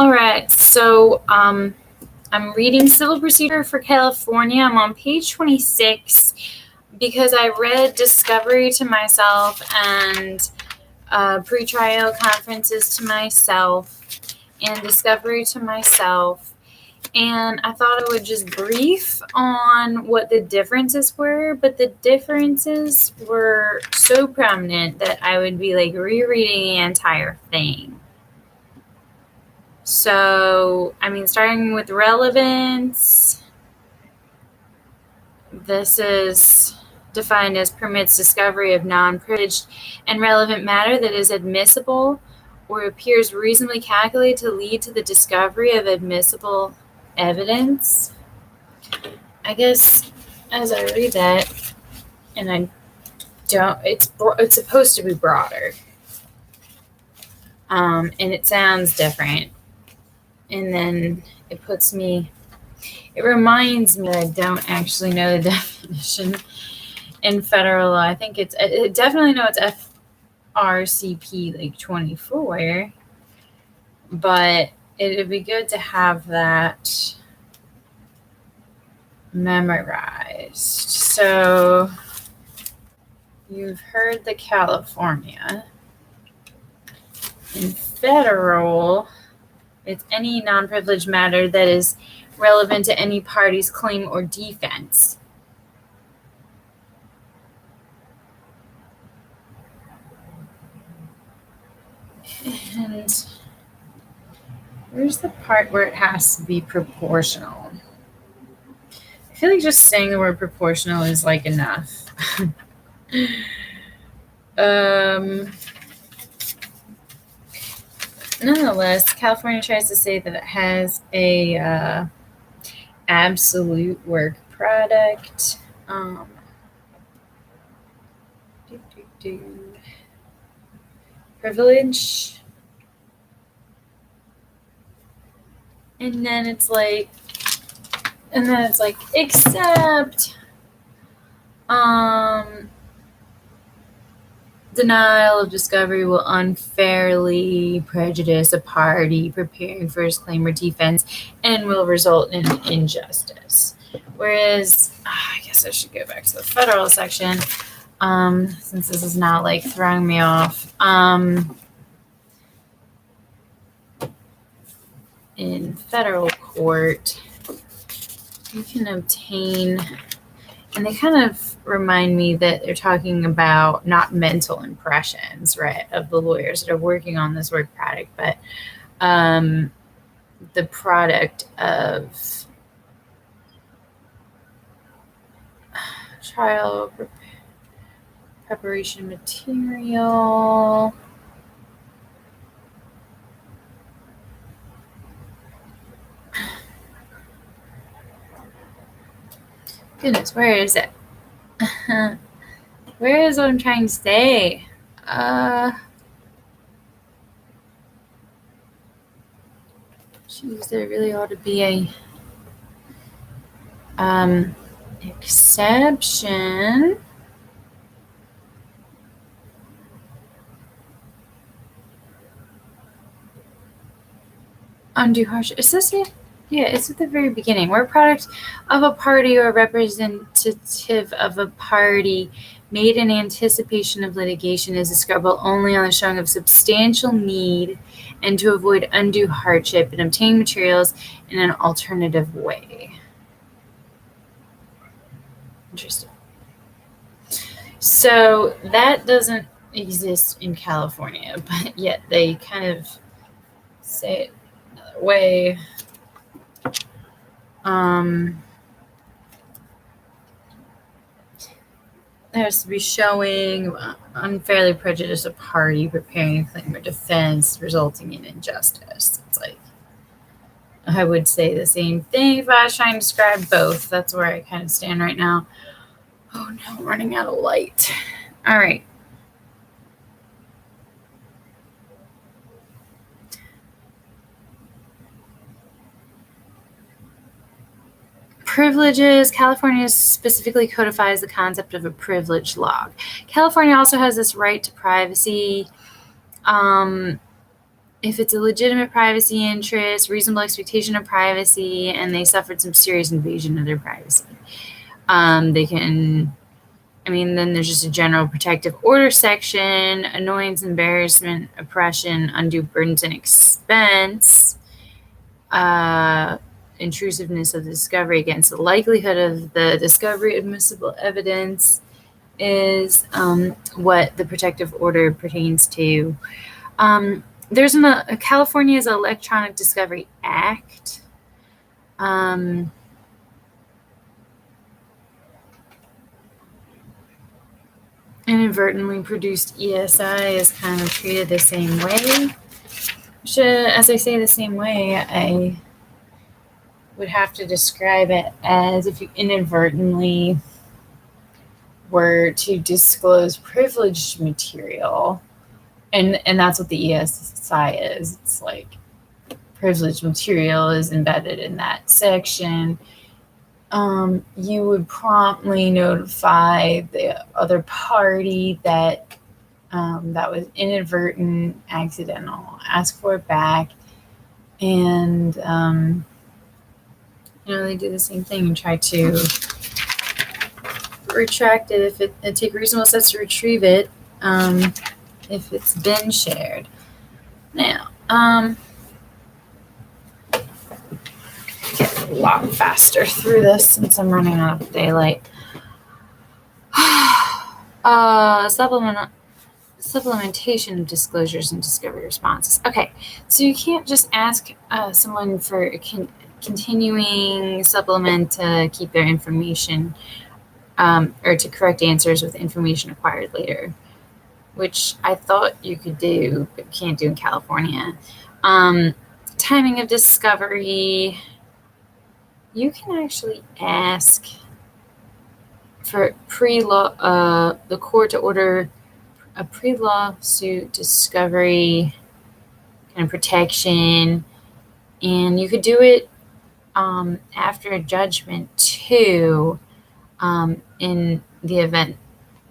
All right, so I'm reading Civil Procedure for California. I'm on page 26 because I read Discovery to myself and pretrial conferences to myself and Discovery to myself. And I thought I would just brief on what the differences were, but the differences were so prominent that I would be like rereading the entire thing. So, I mean, starting with relevance, this is defined as permits discovery of non-privileged and relevant matter that is admissible or appears reasonably calculated to lead to the discovery of admissible evidence. I guess as I read that, and I don't, it's supposed to be broader, and it sounds different, and then it reminds me that I don't actually know the definition in federal law. I think I definitely know it's FRCP like 24, but it'd be good to have that memorized. So you've heard the California. In federal, it's any non-privileged matter that is relevant to any party's claim or defense. And where's the part where it has to be proportional? I feel like just saying the word proportional is like enough. Nonetheless, California tries to say that it has a absolute work product. Privilege. And then it's like, except denial of discovery will unfairly prejudice a party preparing for his claim or defense and will result in injustice. Whereas, I guess I should go back to the federal section, since this is not like throwing me off. In federal court, you can obtain, and they kind of remind me that they're talking about not mental impressions, right, of the lawyers that are working on this work product, but the product of trial preparation material. Goodness, where is it? Where is what I'm trying to say? Geez, there really ought to be a exception. Undue hardship. Is this it? Yeah, it's at the very beginning. We're a product of a party or representative of a party made in anticipation of litigation is discoverable only on the showing of substantial need and to avoid undue hardship and obtain materials in an alternative way. Interesting. So that doesn't exist in California, but yet they kind of say it another way. There has to be showing unfairly prejudice a party preparing a claim or defense resulting in injustice. It's like, I would say the same thing if I was trying to describe both. That's where I kind of stand right now. Oh no, I'm running out of light. All right. Privileges. California specifically codifies the concept of a privilege log. California also has this right to privacy. if it's a legitimate privacy interest, reasonable expectation of privacy, and they suffered some serious invasion of their privacy. They can, then there's just a general protective order section, annoyance, embarrassment, oppression, undue burdens and expense, intrusiveness of the discovery against the likelihood of the discovery, admissible evidence is what the protective order pertains to. There's California's Electronic Discovery Act. Inadvertently produced ESI is kind of treated the same way. As I say the same way, I would have to describe it as if you inadvertently were to disclose privileged material, and that's what the ESI is. It's like privileged material is embedded in that section. You would promptly notify the other party that that was inadvertent, accidental, ask for it back, and they do the same thing and try to retract it if it take reasonable steps to retrieve it if it's been shared. Now, get a lot faster through this since I'm running out of daylight. Supplementation of disclosures and discovery responses. Okay, so you can't just ask someone for continuing supplement to keep their information or to correct answers with information acquired later, which I thought you could do, but you can't do in California. Timing of discovery. You can actually ask for the court to order a pre-lawsuit discovery kind of protection, and you could do it after a judgment too, in the event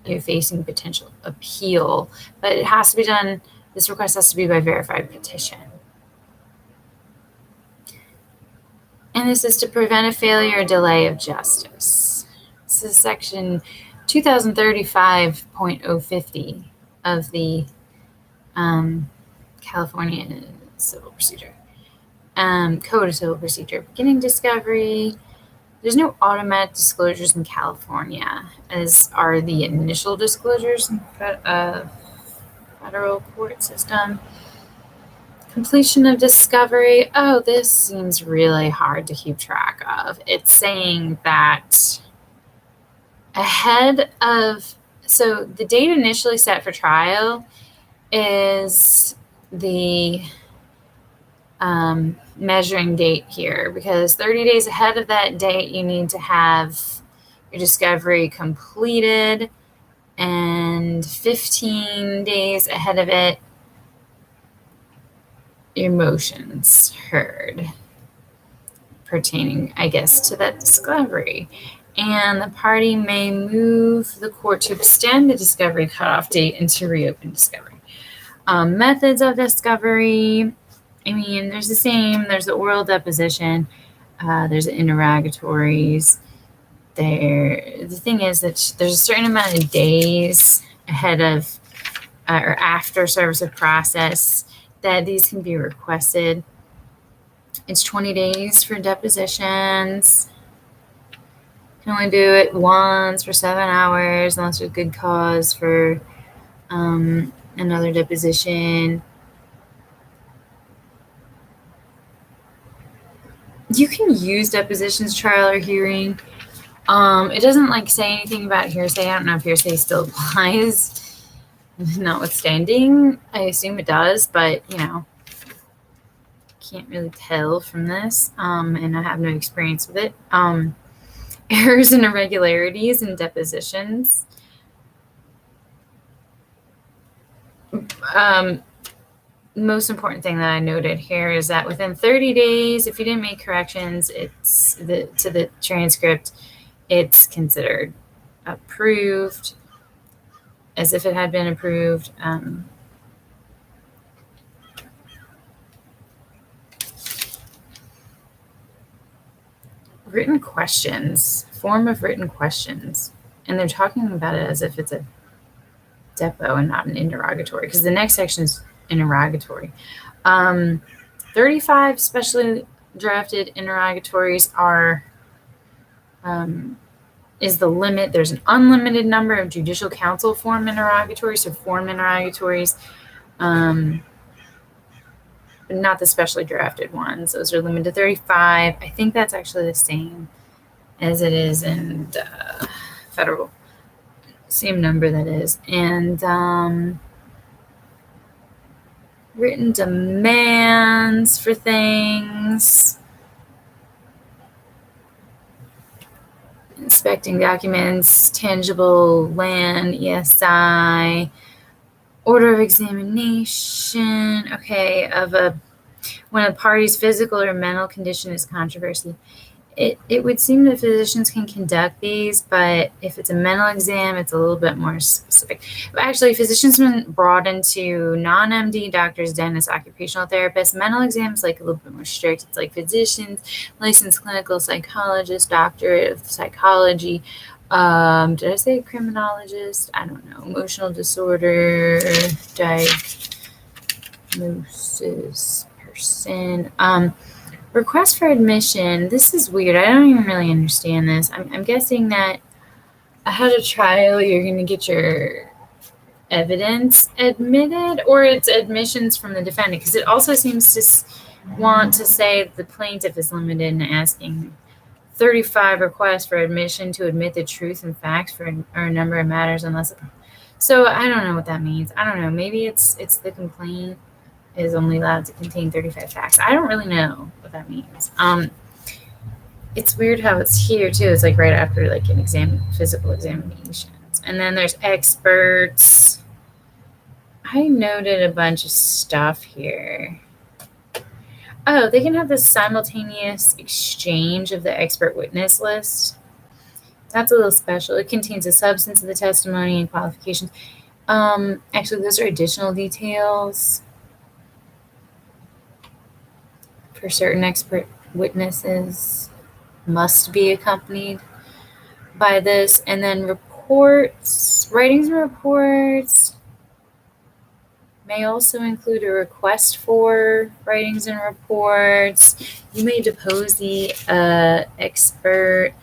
you're facing potential appeal, but it has to be done. This request has to be by verified petition. And this is to prevent a failure or delay of justice. This is section 2035.050 of the California Civil Procedure, Code of Civil Procedure. Beginning discovery. There's no automatic disclosures in California, as are the initial disclosures in the federal court system. Completion of discovery. Oh, this seems really hard to keep track of. It's saying that so the date initially set for trial is the measuring date here, because 30 days ahead of that date, you need to have your discovery completed, and 15 days ahead of it, your motions heard pertaining, I guess, to that discovery. And the party may move the court to extend the discovery cutoff date and to reopen discovery. Methods of discovery. There's the same. There's the oral deposition. There's the interrogatories. The thing is that there's a certain amount of days ahead of or after service of process that these can be requested. It's 20 days for depositions. You can only do it once for 7 hours unless there's good cause for another deposition. You can use depositions, trial, or hearing. It doesn't say anything about hearsay. I don't know if hearsay still applies. Notwithstanding, I assume it does, but can't really tell from this, and I have no experience with it. Errors and irregularities in depositions. Most important thing that I noted here is that within 30 days, if you didn't make corrections, to the transcript, it's considered approved, as if it had been approved. written questions, form of written questions. And they're talking about it as if it's a depo and not an interrogatory, because the next section is interrogatory. 35 specially drafted interrogatories is the limit. There's an unlimited number of judicial counsel form interrogatories, so form interrogatories, but not the specially drafted ones. Those are limited to 35. I think that's actually the same as it is in federal. Same number that is. And written demands for things. Inspecting documents, tangible land, ESI, order of examination, okay, when a party's physical or mental condition is controversy. It would seem that physicians can conduct these, but if it's a mental exam, it's a little bit more specific. But actually, physicians have been brought into non-MD doctors, dentists, occupational therapists. Mental exams like a little bit more strict. It's like physicians, licensed clinical psychologist, doctorate of psychology. Did I say criminologist? I don't know. Emotional disorder diagnosis person. Request for admission. This is weird. I don't even really understand this. I'm guessing that ahead of trial, you're going to get your evidence admitted, or it's admissions from the defendant, because it also seems to want to say the plaintiff is limited in asking 35 requests for admission to admit the truth and facts for a number of matters, unless. So I don't know what that means. I don't know. Maybe it's the complaint is only allowed to contain 35 facts. I don't really know what that means. It's weird how it's here too. It's like right after like an physical examinations. And then there's experts. I noted a bunch of stuff here. Oh, they can have this simultaneous exchange of the expert witness list. That's a little special. It contains the substance of the testimony and qualifications. Actually, those are additional details for certain expert witnesses must be accompanied by this. And then reports, writings and reports may also include a request for writings and reports. You may depose the expert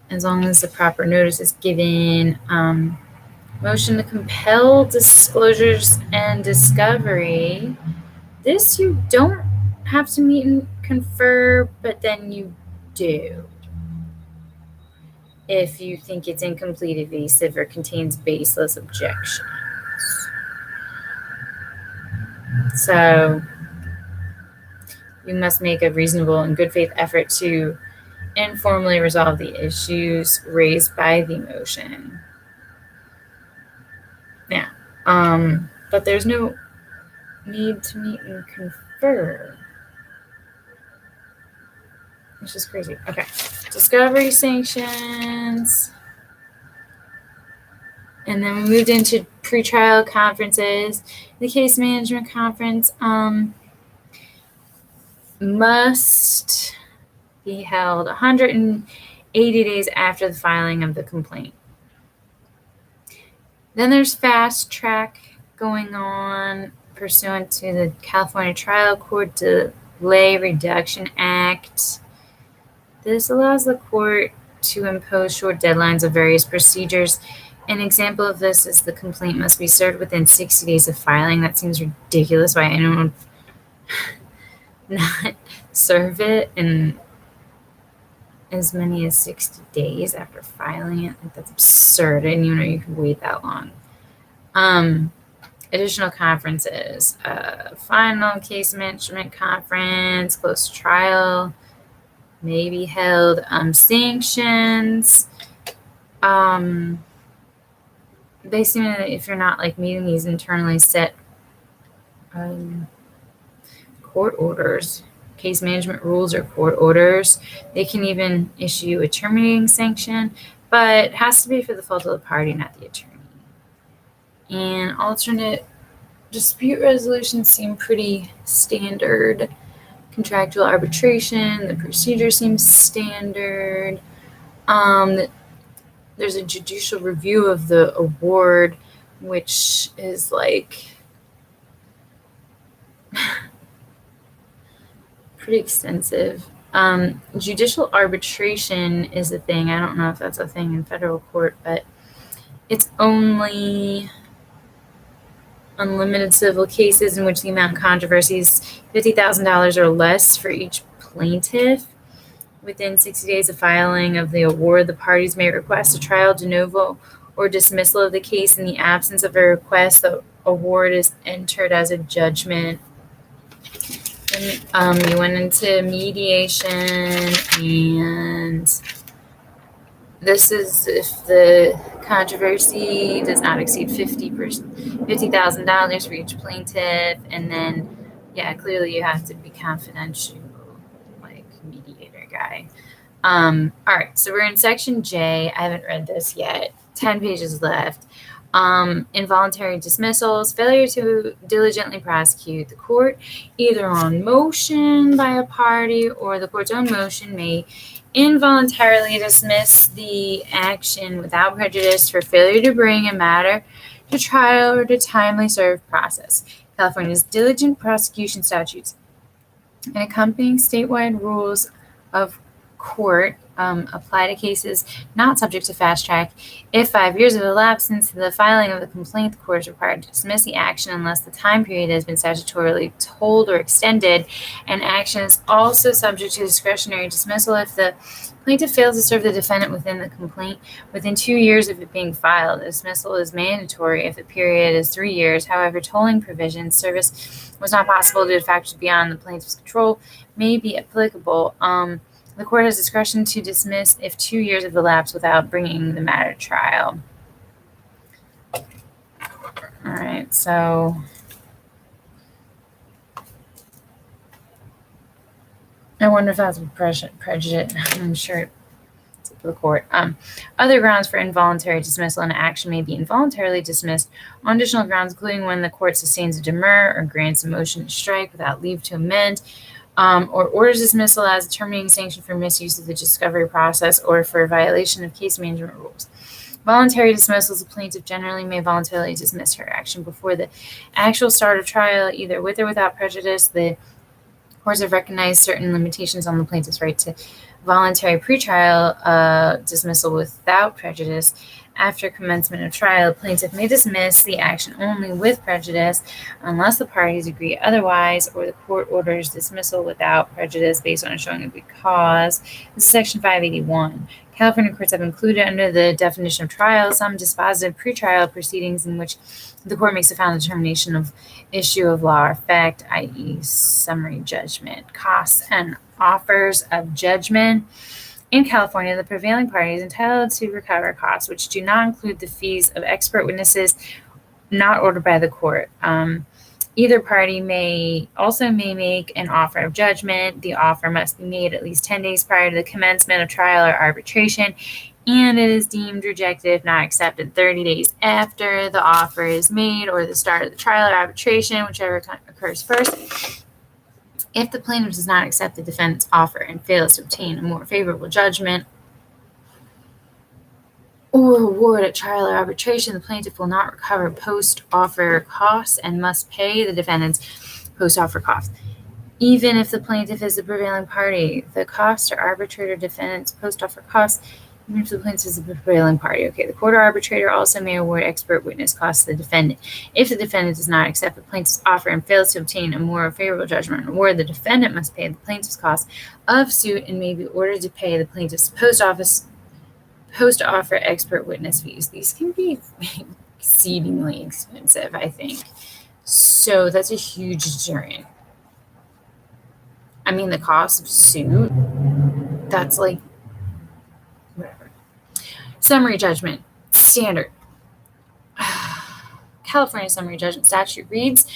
as long as the proper notice is given. Motion to compel disclosures and discovery. This you don't have to meet and confer, but then you do if you think it's incomplete, evasive, or contains baseless objections. So you must make a reasonable and good faith effort to informally resolve the issues raised by the motion. Yeah, but there's no need to meet and confer, which is crazy. Okay, discovery sanctions. And then we moved into pretrial conferences. The case management conference must be held 180 days after the filing of the complaint. Then there's fast track going on pursuant to the California Trial Court Delay Reduction Act. This allows the court to impose short deadlines of various procedures. An example of this is the complaint must be served within 60 days of filing. That seems ridiculous. Why anyone would not serve it in as many as 60 days after filing it? Like, that's absurd. I didn't even know you could wait that long. Additional conferences, final case management conference, close to trial may be held. Sanctions. Basically, if you're not like meeting these internally set court orders, case management rules or court orders, they can even issue a terminating sanction, but it has to be for the fault of the party, not the attorney. And alternate dispute resolutions seem pretty standard. Contractual arbitration, the procedure seems standard. There's a judicial review of the award, which is like pretty extensive. Judicial arbitration is a thing. I don't know if that's a thing in federal court, but it's only unlimited civil cases in which the amount of controversy is $50,000 or less for each plaintiff. Within 60 days of filing of the award, the parties may request a trial de novo or dismissal of the case. In the absence of a request, the award is entered as a judgment. And you went into mediation, and this is if the controversy does not exceed $50,000 for each plaintiff, and then, yeah, clearly you have to be confidential, like mediator guy. All right, so we're in section J. I haven't read this yet. 10 pages left. Involuntary dismissals, failure to diligently prosecute. The court, either on motion by a party or the court's own motion, may involuntarily dismiss the action without prejudice for failure to bring a matter to trial or to timely serve process. California's diligent prosecution statutes and accompanying statewide rules of court apply to cases not subject to fast track. If 5 years have elapsed since the filing of the complaint, the court is required to dismiss the action unless the time period has been statutorily told or extended. And action is also subject to discretionary dismissal if the plaintiff fails to serve the defendant within the complaint within 2 years of it being filed. The dismissal is mandatory if the period is 3 years. However, tolling provisions, service was not possible due to factors beyond the plaintiff's control, may be applicable. The court has discretion to dismiss if 2 years have elapsed without bringing the matter to trial. All right, so I wonder if that's prejudice. I'm sure it's up to the court. Other grounds for involuntary dismissal: an action may be involuntarily dismissed on additional grounds, including when the court sustains a demur or grants a motion to strike without leave to amend, or orders dismissal as a terminating sanction for misuse of the discovery process or for violation of case management rules. Voluntary dismissals: the plaintiff generally may voluntarily dismiss her action before the actual start of trial, either with or without prejudice. The courts have recognized certain limitations on the plaintiff's right to voluntary pretrial dismissal without prejudice. After commencement of trial, the plaintiff may dismiss the action only with prejudice unless the parties agree otherwise, or the court orders dismissal without prejudice based on a showing of good cause. This is Section 581. California courts have included under the definition of trial some dispositive pretrial proceedings in which the court makes a final determination of issue of law or fact, i.e. summary judgment. Costs and offers of judgment. In California, the prevailing party is entitled to recover costs which do not include the fees of expert witnesses not ordered by the court. Either party may make an offer of judgment. The offer must be made at least 10 days prior to the commencement of trial or arbitration, and it is deemed rejected if not accepted 30 days after the offer is made or the start of the trial or arbitration, whichever occurs first. If the plaintiff does not accept the defendant's offer and fails to obtain a more favorable judgment or award at trial or arbitration, the plaintiff will not recover post-offer costs and must pay the defendant's post-offer costs. Even if the plaintiff is the prevailing party, the costs are arbitrator defendant's post-offer costs, even if the plaintiff is the prevailing party. Okay, the court or arbitrator also may award expert witness costs to the defendant. If the defendant does not accept the plaintiff's offer and fails to obtain a more favorable judgment or award, the defendant must pay the plaintiff's costs of suit and may be ordered to pay the plaintiff's post-offer expert witness fees. These can be exceedingly expensive, I think. So that's a huge deterrent. I mean, the cost of suit, that's like whatever. Summary judgment standard. California summary judgment statute reads,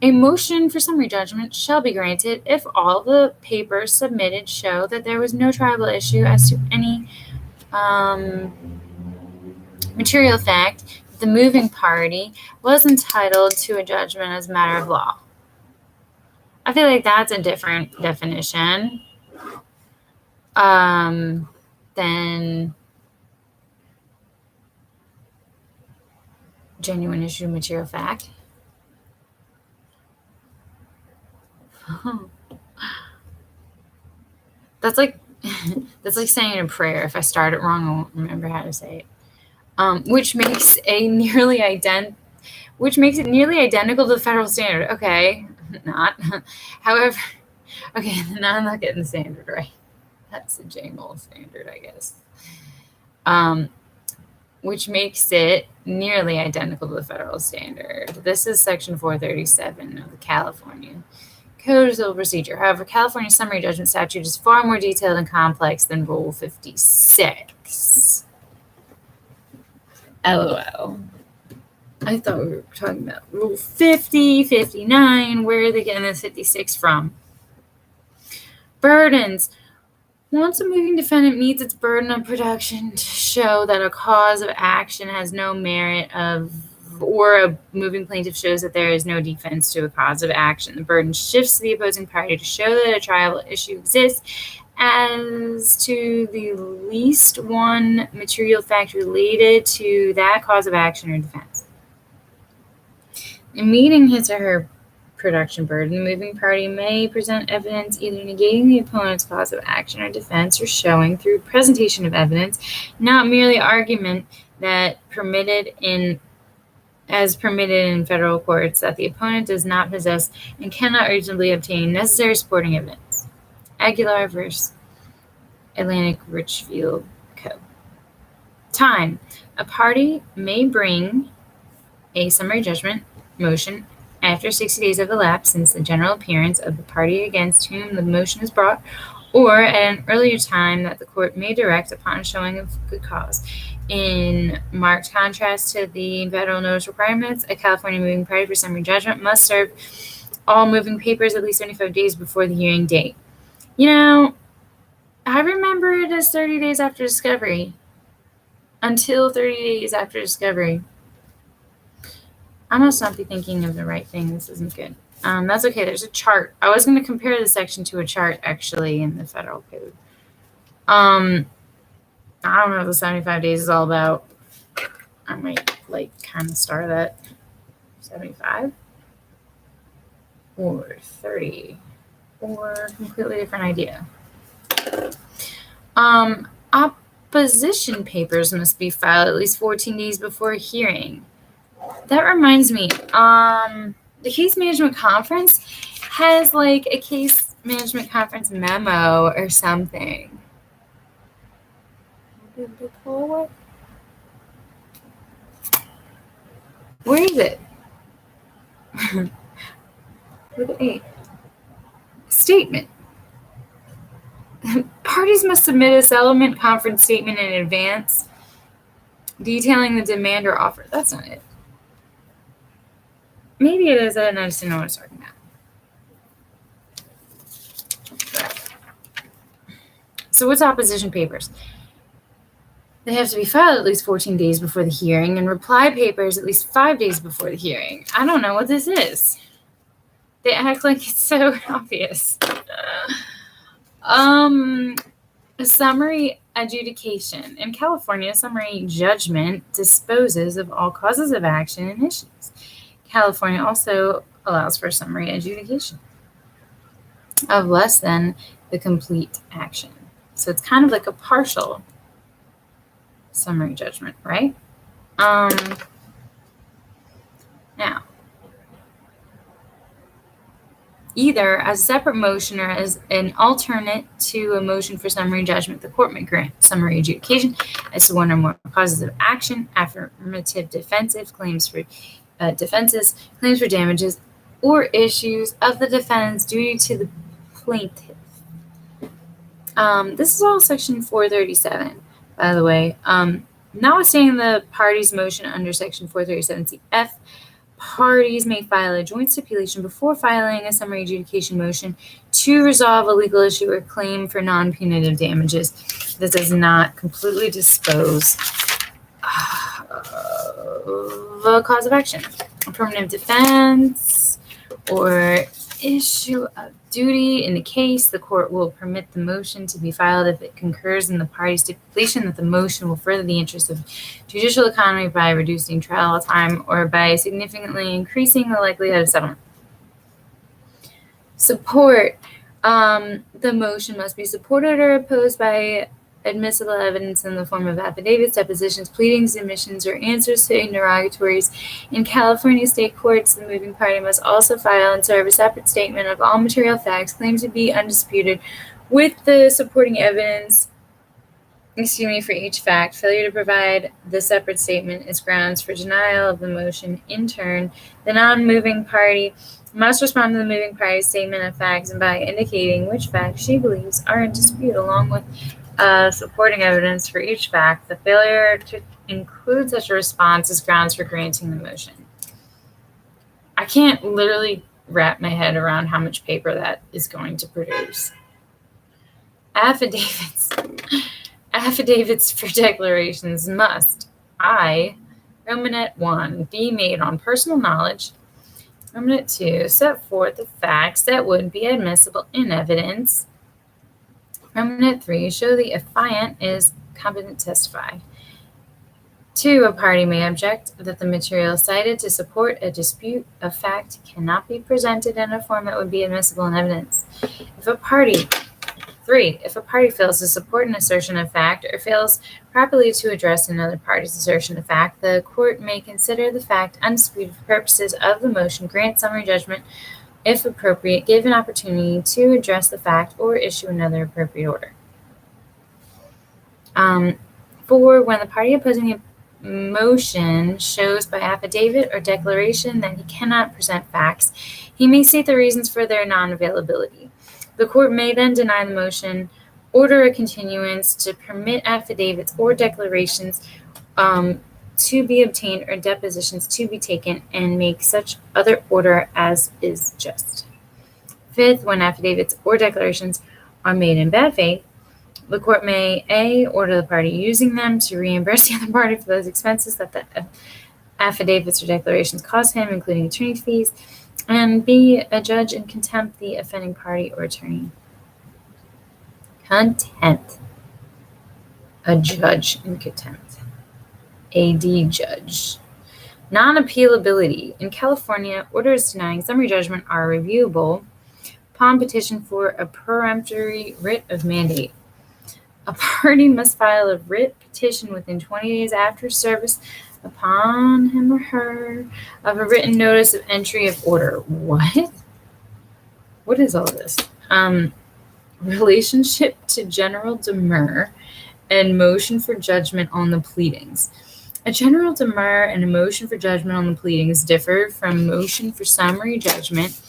a motion for summary judgment shall be granted if all the papers submitted show that there was no triable issue as to any material fact that the moving party was entitled to a judgment as a matter of law. I feel like that's a different definition than genuine issue material fact. That's like saying a prayer. If I start it wrong, I won't remember how to say it. Which makes it nearly identical to the federal standard. Okay, not. However, okay, now I'm not getting the standard right. That's the JMOL standard, I guess. Which makes it nearly identical to the federal standard. This is Section 437 of the California Code of Civil Procedure. However, California's summary judgment statute is far more detailed and complex than Rule 56. LOL. I thought we were talking about Rule 50, 59. Where are they getting this 56 from? Burdens. Once a moving defendant meets its burden of production to show that a cause of action has no merit or a moving plaintiff shows that there is no defense to a cause of action, the burden shifts to the opposing party to show that a triable issue exists as to the least one material fact related to that cause of action or defense. In meeting his or her production burden, the moving party may present evidence either negating the opponent's cause of action or defense or showing through presentation of evidence, not merely argument that permitted in federal courts, that the opponent does not possess and cannot reasonably obtain necessary supporting evidence. Aguilar versus Atlantic Richfield Co. Time. A party may bring a summary judgment motion after 60 days have elapsed since the general appearance of the party against whom the motion is brought, or at an earlier time that the court may direct upon showing of good cause. In marked contrast to the federal notice requirements, a California moving party for summary judgment must serve all moving papers at least 75 days before the hearing date. You know, I remember it as 30 days after discovery. Until 30 days after discovery. I must not be thinking of the right thing. This isn't good. That's okay. There's a chart. I was going to compare the section to a chart, actually, in the federal code. I don't know what the 75 days is all about. I might, kind of start at 75 or 30 or a completely different idea. Opposition papers must be filed at least 14 days before a hearing. That reminds me, the case management conference has a case management conference memo or something. Where is it? Look at 8. Statement. Parties must submit a settlement conference statement in advance detailing the demand or offer. That's not it. Maybe it is, and I just didn't know what I was talking about. So what's opposition papers? They have to be filed at least 14 days before the hearing, and reply papers at least 5 days before the hearing. I don't know what this is. They act like it's so obvious. A summary adjudication. In California, summary judgment disposes of all causes of action and issues. California also allows for summary adjudication of less than the complete action. So it's kind of like a partial summary judgment, right? Now, either as a separate motion or as an alternate to a motion for summary judgment, the court may grant summary adjudication as to one or more causes of action, affirmative defensive claims for defenses, claims for damages, or issues of the defendant's duty to the plaintiff. This is all Section 437, by the way. Notwithstanding the party's motion under Section 437CF, parties may file a joint stipulation before filing a summary adjudication motion to resolve a legal issue or claim for non-punitive damages that does not completely dispose of a cause of action, affirmative defense, or issue of duty in the case, the court will permit the motion to be filed if it concurs in the party's stipulation that the motion will further the interests of judicial economy by reducing trial time or by significantly increasing the likelihood of settlement. Support. The motion must be supported or opposed by admissible evidence in the form of affidavits, depositions, pleadings, admissions, or answers to interrogatories. In California state courts, the moving party must also file and serve a separate statement of all material facts claimed to be undisputed with the supporting evidence, for each fact. Failure to provide the separate statement is grounds for denial of the motion. In turn, the non-moving party must respond to the moving party's statement of facts and by indicating which facts she believes are in dispute, along with supporting evidence for each fact. The failure to include such a response is grounds for granting the motion. I can't literally wrap my head around how much paper that is going to produce. Affidavits. Affidavits for declarations must, Romanet 1, be made on personal knowledge. Romanet 2, set forth the facts that would be admissible in evidence. Romanet 3, show the affiant is competent to testify. 2, a party may object that the material cited to support a dispute of fact cannot be presented in a form that would be admissible in evidence. If a party fails to support an assertion of fact or fails properly to address another party's assertion of fact, the court may consider the fact undisputed for purposes of the motion, grant summary judgment if appropriate, give an opportunity to address the fact, or issue another appropriate order. 4, when the party opposing the motion shows by affidavit or declaration that he cannot present facts, he may state the reasons for their non-availability. The court may then deny the motion, order a continuance to permit affidavits or declarations to be obtained or depositions to be taken, and make such other order as is just. 5th, when affidavits or declarations are made in bad faith, the court may A, order the party using them to reimburse the other party for those expenses that the affidavits or declarations cost him, including attorney fees, and B, a judge in contempt the offending party or attorney. Contempt. A judge in contempt. AD judge. Non-appealability. In California, orders denying summary judgment are reviewable upon petition for a peremptory writ of mandate. A party must file a writ petition within 20 days after service upon him or her of a written notice of entry of order. What? What is all this? Relationship to general demur and motion for judgment on the pleadings. A general demur and a motion for judgment on the pleadings differ from motion for summary judgment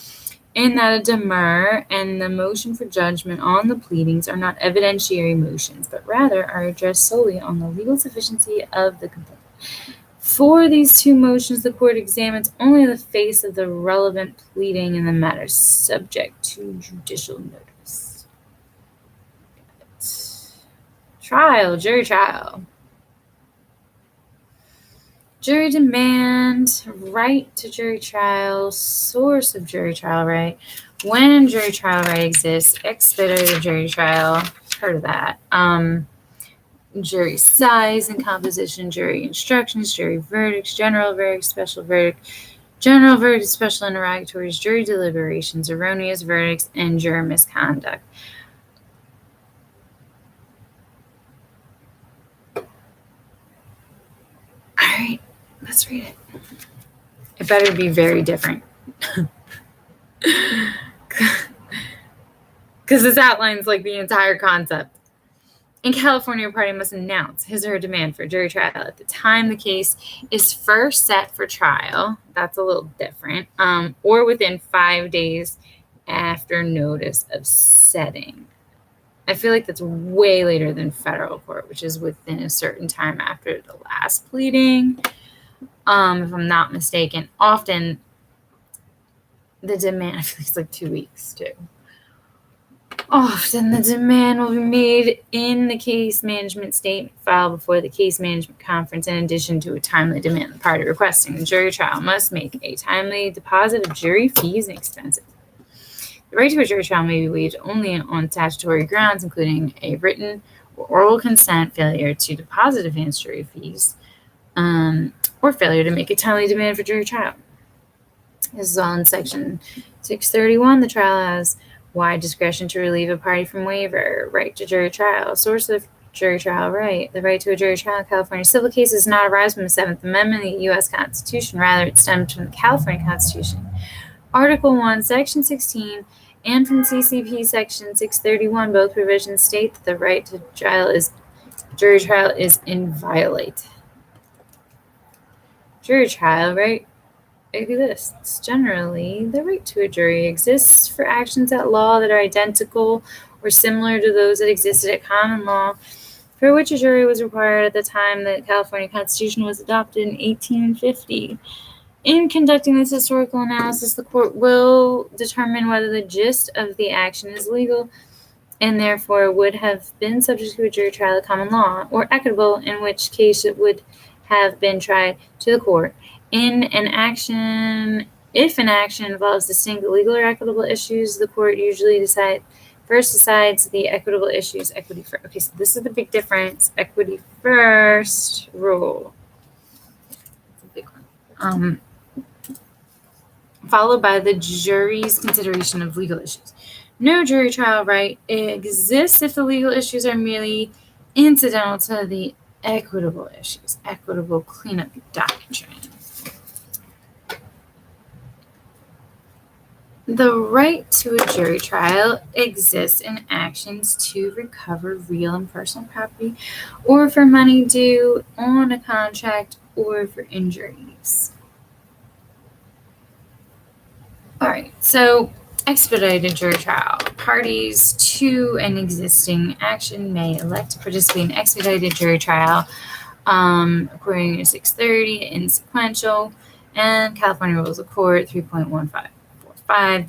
in that a demur and the motion for judgment on the pleadings are not evidentiary motions, but rather are addressed solely on the legal sufficiency of the complaint. For these two motions, the court examines only the face of the relevant pleading in the matter subject to judicial notice. Trial, jury trial. Jury demand, right to jury trial, source of jury trial right. When jury trial right exists, expedited jury trial, heard of that. Jury size and composition, jury instructions, jury verdicts, general verdict, special verdict, general verdict, special interrogatories, jury deliberations, erroneous verdicts, and juror misconduct. All right. Let's read it. It better be very different. Because this outlines like the entire concept. In California, a party must announce his or her demand for jury trial at the time the case is first set for trial. That's a little different. Or within 5 days after notice of setting. I feel like that's way later than federal court, which is within a certain time after the last pleading. If I'm not mistaken, often the demand, I feel like it's like 2 weeks too. Often the demand will be made in the case management statement filed before the case management conference, in addition to a timely demand. The party requesting the jury trial must make a timely deposit of jury fees and expenses. The right to a jury trial may be waived only on statutory grounds, including a written or oral consent, failure to deposit advance jury fees, or failure to make a timely demand for jury trial. This is all in Section 631. The trial has wide discretion to relieve a party from waiver. Right to jury trial. Source of jury trial right. The right to a jury trial in California civil cases does not arise from the 7th Amendment of the U.S. Constitution. Rather, it stems from the California Constitution. Article 1, Section 16, and from CCP Section 631, both provisions state that the right to jury trial is inviolate. Jury trial right exists. Generally, the right to a jury exists for actions at law that are identical or similar to those that existed at common law, for which a jury was required at the time the California Constitution was adopted in 1850. In conducting this historical analysis, the court will determine whether the gist of the action is legal and therefore would have been subject to a jury trial at common law, or equitable, in which case it would have been tried to the court. If an action involves distinct legal or equitable issues, the court usually first decides the equitable issues. Equity first. Okay, so this is the big difference. Equity first rule. It's a big one. Followed by the jury's consideration of legal issues. No jury trial right exists if the legal issues are merely incidental to the equitable issues. Equitable cleanup doctrine. The right to a jury trial exists in actions to recover real and personal property, or for money due on a contract, or for injuries. All right, so expedited jury trial. Parties to an existing action may elect to participate in expedited jury trial according to 630 in sequential and California Rules of Court 3.1545.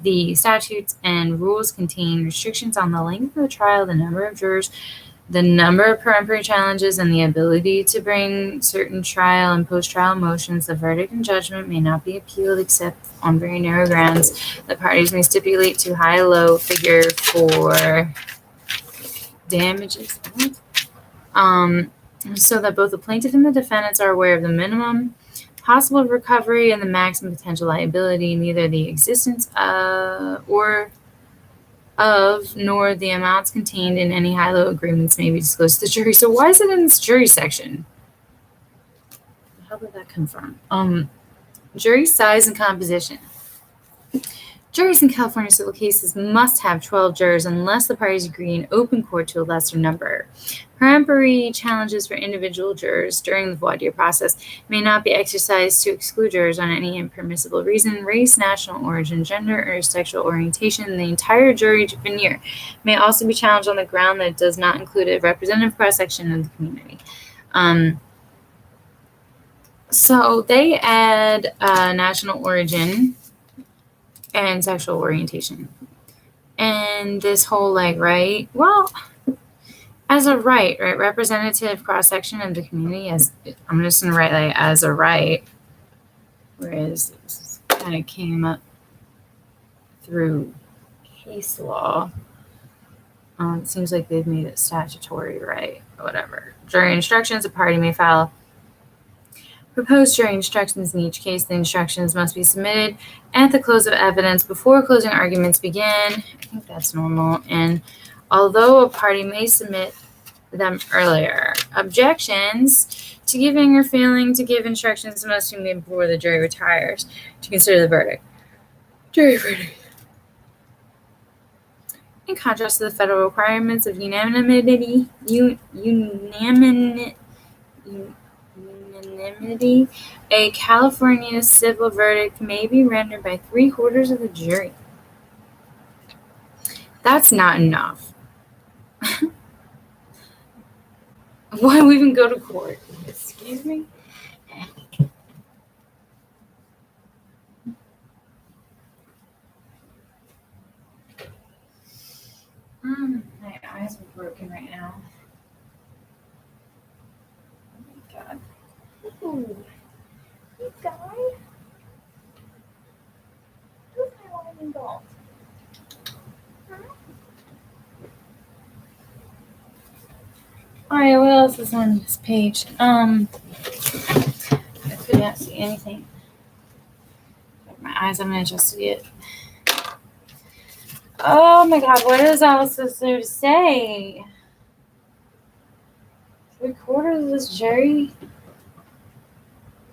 The statutes and rules contain restrictions on the length of the trial, the number of jurors, the number of peremptory challenges, and the ability to bring certain trial and post-trial motions. The verdict and judgment may not be appealed except on very narrow grounds. The parties may stipulate to high-low figure for damages, so that both the plaintiff and the defendants are aware of the minimum possible recovery and the maximum potential liability. Neither the existence nor the amounts contained in any high-low agreements may be disclosed to the jury. So why is it in this jury section? How did that come from? Jury size and composition. Juries in California civil cases must have 12 jurors unless the parties agree in open court to a lesser number. Peremptory challenges for individual jurors during the voir dire process may not be exercised to exclude jurors on any impermissible reason. Race, national origin, gender, or sexual orientation in the entire jury veneer may also be challenged on the ground that it does not include a representative cross-section of the community. So they add national origin and sexual orientation. And this whole right? Well, as a right, representative cross-section of the community, I'm just going to write as a right, whereas this kind of came up through case law. It seems like they've made it statutory right, or whatever. Jury instructions, a party may file proposed jury instructions in each case. The instructions must be submitted at the close of evidence before closing arguments begin. I think that's normal. And although a party may submit them earlier, objections to giving or failing to give instructions must be made before the jury retires to consider the verdict. Jury verdict. In contrast to the federal requirements of unanimity, a California civil verdict may be rendered by 3/4 of the jury. That's not enough. Why do we even go to court? Excuse me? My eyes are broken right now. Oh my God. Ooh. You guy? Where's my lightning bolt? All right, what else is on this page? I could not see anything. My eyes, I'm gonna adjust it. Oh my God, what is else is there to say? 3/4 of this jury?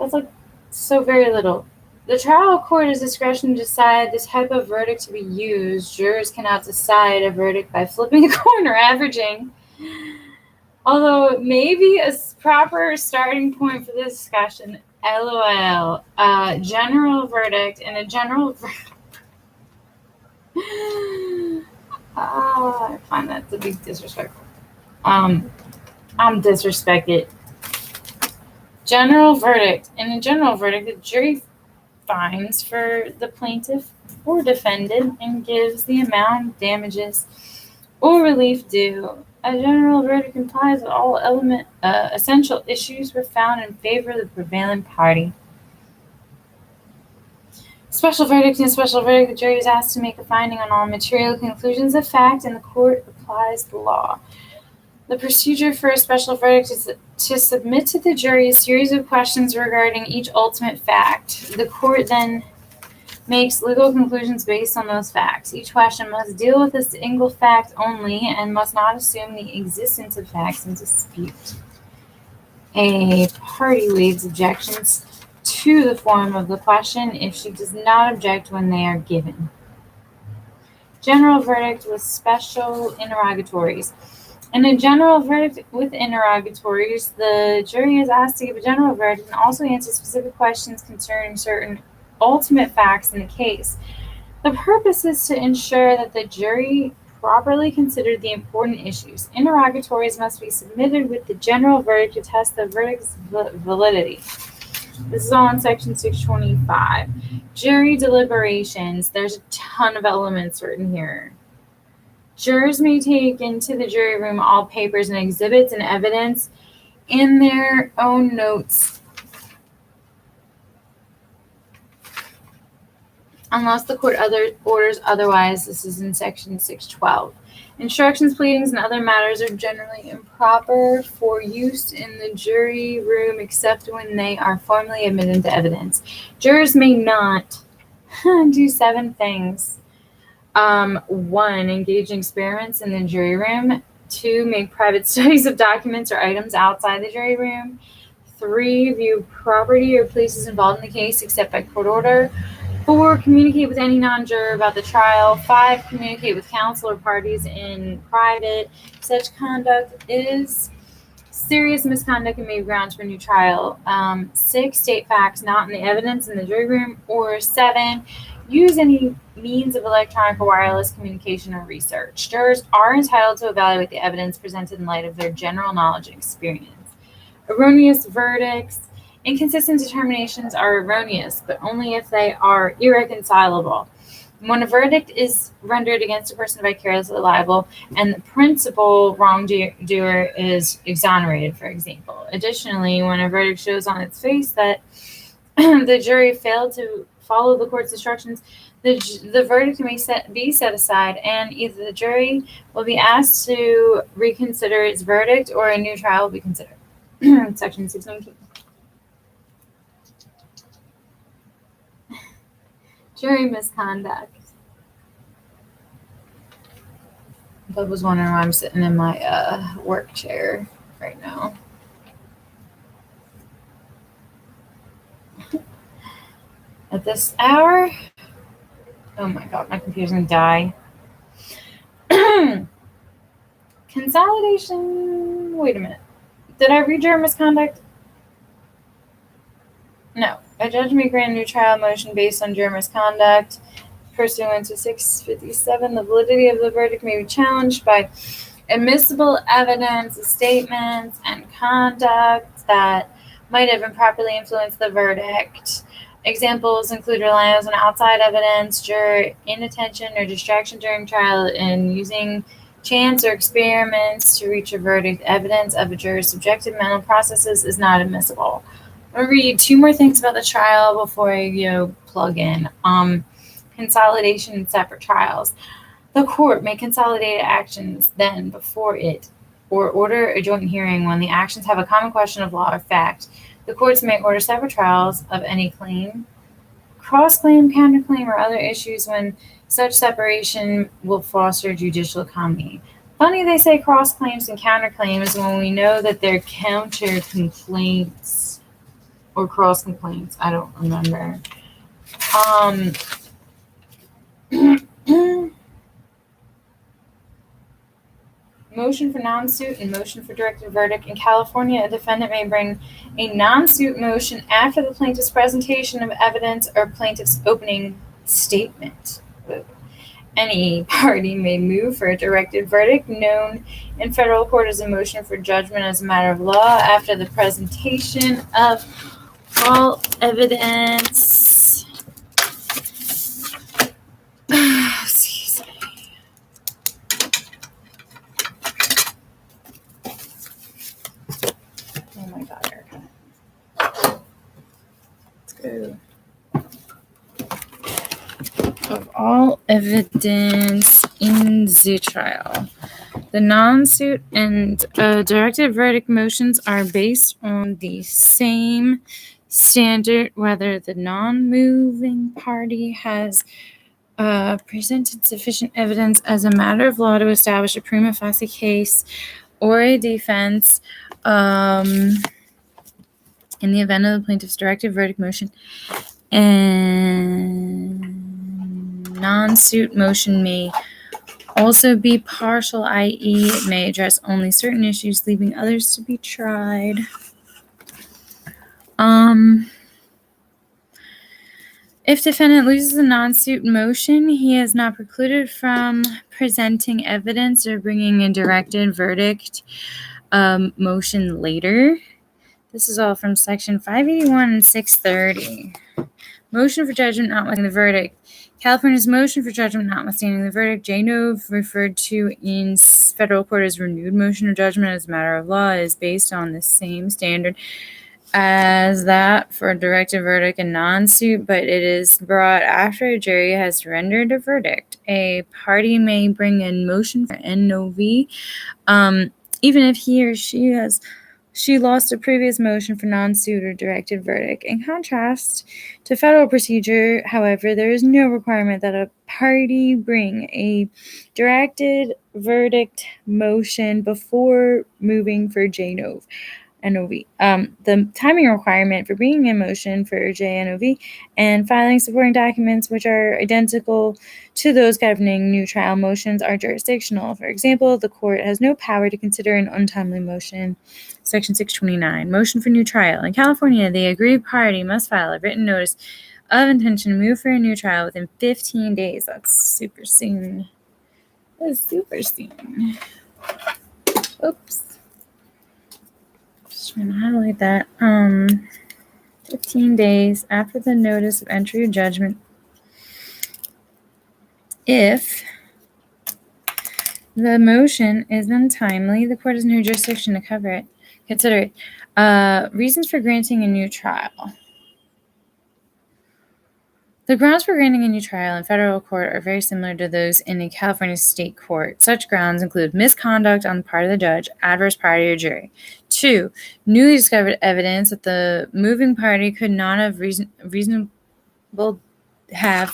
That's like so very little. The trial court has discretion to decide the type of verdict to be used. Jurors cannot decide a verdict by flipping a coin or averaging. Although it may be a proper starting point for this discussion. LOL. General verdict and a general verdict. I find that to be disrespectful. I'm disrespected. General verdict. In a general verdict, the jury finds for the plaintiff or defendant and gives the amount of damages or relief due. A general verdict implies that all essential issues were found in favor of the prevailing party. Special verdict. In a special verdict, the jury is asked to make a finding on all material conclusions of fact, and the court applies the law. The procedure for a special verdict is to submit to the jury a series of questions regarding each ultimate fact. The court then makes legal conclusions based on those facts. Each question must deal with a single fact only and must not assume the existence of facts in dispute. A party waives objections to the form of the question if she does not object when they are given. General verdict with special interrogatories. In a general verdict with interrogatories, the jury is asked to give a general verdict and also answer specific questions concerning certain ultimate facts in the case. The purpose is to ensure that the jury properly considered the important issues. Interrogatories must be submitted with the general verdict to test the verdict's validity. This is all in section 625. Jury deliberations. There's a ton of elements written here. Jurors may take into the jury room all papers and exhibits and evidence in their own notes, unless the court orders otherwise. This is in section 612. Instructions, pleadings, and other matters are generally improper for use in the jury room except when they are formally admitted into evidence. Jurors may not do 7 things. 1, engage in experiments in the jury room. 2, make private studies of documents or items outside the jury room. 3, view property or places involved in the case except by court order. 4, communicate with any non-juror about the trial. 5, communicate with counsel or parties in private. Such conduct is serious misconduct and may be grounds for a new trial. 6, state facts not in the evidence in the jury room. Or 7, use any means of electronic or wireless communication or research. Jurors are entitled to evaluate the evidence presented in light of their general knowledge and experience. Erroneous verdicts. Inconsistent determinations are erroneous, but only if they are irreconcilable. When a verdict is rendered against a person vicariously liable and the principal wrongdoer is exonerated, for example. Additionally, when a verdict shows on its face that the jury failed to follow the court's instructions, the verdict may be set aside, and either the jury will be asked to reconsider its verdict or a new trial will be considered. Section 619. Jury misconduct. I was wondering why I'm sitting in my work chair right now. At this hour? Oh my God, my computer's gonna die. Consolidation. Wait a minute. Did I read jury misconduct? No. A judge may grant a new trial motion based on jury misconduct. Pursuant to 657, the validity of the verdict may be challenged by admissible evidence, statements, and conduct that might have improperly influenced the verdict. Examples include reliance on outside evidence, juror inattention or distraction during trial, and using chance or experiments to reach a verdict. Evidence of a juror's subjective mental processes is not admissible. I'll read 2 more things about the trial before I plug in. Consolidation and separate trials. The court may consolidate actions then before it or order a joint hearing when the actions have a common question of law or fact. The courts may order separate trials of any claim, cross-claim, counterclaim, or other issues when such separation will foster judicial economy. Funny they say cross-claims and counterclaims when we know that they're counter-complaints or cross-complaints. I don't remember. Motion for non-suit and motion for directed verdict. In California, a defendant may bring a non-suit motion after the plaintiff's presentation of evidence or plaintiff's opening statement. Any party may move for a directed verdict, known in federal court as a motion for judgment as a matter of law, after the presentation of all evidence. Excuse me. Oh my God, Erica. Let's go. Of all evidence in the trial. The non-suit and directed verdict motions are based on the same standard, whether the non-moving party has presented sufficient evidence as a matter of law to establish a prima facie case or a defense in the event of the plaintiff's directed verdict motion. And non-suit motion may also be partial, i.e., it may address only certain issues, leaving others to be tried. If defendant loses a non-suit motion, he is not precluded from presenting evidence or bringing a directed verdict motion later. This is all from section 581 and 630. Motion for judgment notwithstanding the verdict. California's motion for judgment notwithstanding the verdict, JNOV, referred to in federal court as renewed motion of judgment as a matter of law, is based on the same standard as that for a directed verdict and non-suit, but it is brought after a jury has rendered a verdict. A party may bring in motion for NOV, even if he or she lost a previous motion for non-suit or directed verdict. In contrast to federal procedure, however, there is no requirement that a party bring a directed verdict motion before moving for JNOV. NOV. The timing requirement for bringing a motion for JNOV and filing supporting documents which are identical to those governing new trial motions are jurisdictional. For example, the court has no power to consider an untimely motion. Section 629, motion for new trial. In California, the aggrieved party must file a written notice of intention to move for a new trial within 15 days. That's super soon. That is super soon. Oops. Just trying to highlight that. 15 days after the notice of entry of judgment. If the motion is untimely, the court has no jurisdiction to consider it. Reasons for granting a new trial. The grounds for granting a new trial in federal court are very similar to those in a California state court. Such grounds include misconduct on the part of the judge, adverse party, or jury. 2, newly discovered evidence that the moving party could not have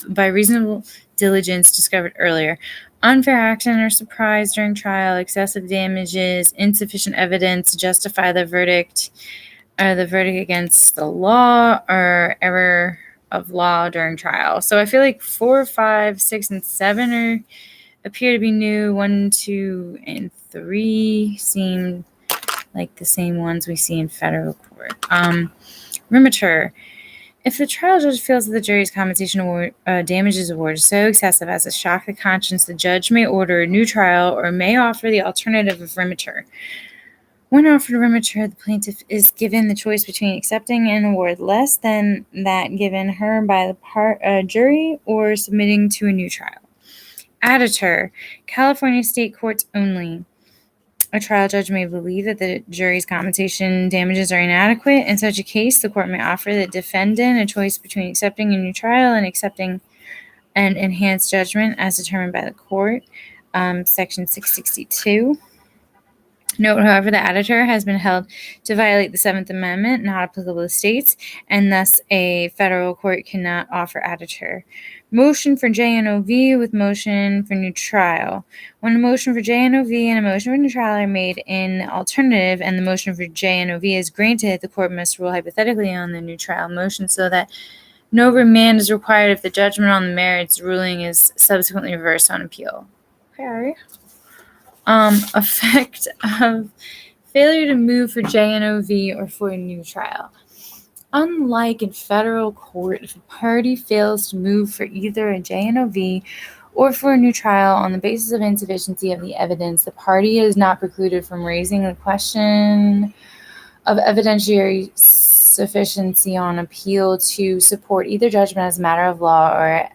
by reasonable diligence discovered earlier. Unfair action or surprise during trial, excessive damages, insufficient evidence to justify the verdict against the law, or error of law during trial. So I feel like 4, 5, 6, and 7 appear to be new. 1, 2, and 3 seem like the same ones we see in federal court. Remitter. If the trial judge feels that the jury's compensation award, damages award is so excessive as to shock the conscience, the judge may order a new trial or may offer the alternative of remitter. When offered a remitter, the plaintiff is given the choice between accepting an award less than that given her by the jury or submitting to a new trial. Additor. California state courts only. A trial judge may believe that the jury's compensation damages are inadequate. In such a case, the court may offer the defendant a choice between accepting a new trial and accepting an enhanced judgment as determined by the court. Section 662. Note, however, the editor has been held to violate the Seventh Amendment, not applicable to states, and thus a federal court cannot offer editor. Motion for JNOV with motion for new trial. When a motion for JNOV and a motion for new trial are made in the alternative and the motion for JNOV is granted, the court must rule hypothetically on the new trial motion so that no remand is required if the judgment on the merits ruling is subsequently reversed on appeal. Okay. Effect of failure to move for JNOV or for a new trial. Unlike in federal court, if a party fails to move for either a JNOV or for a new trial on the basis of insufficiency of the evidence, the party is not precluded from raising the question of evidentiary sufficiency on appeal to support either judgment as a matter of law or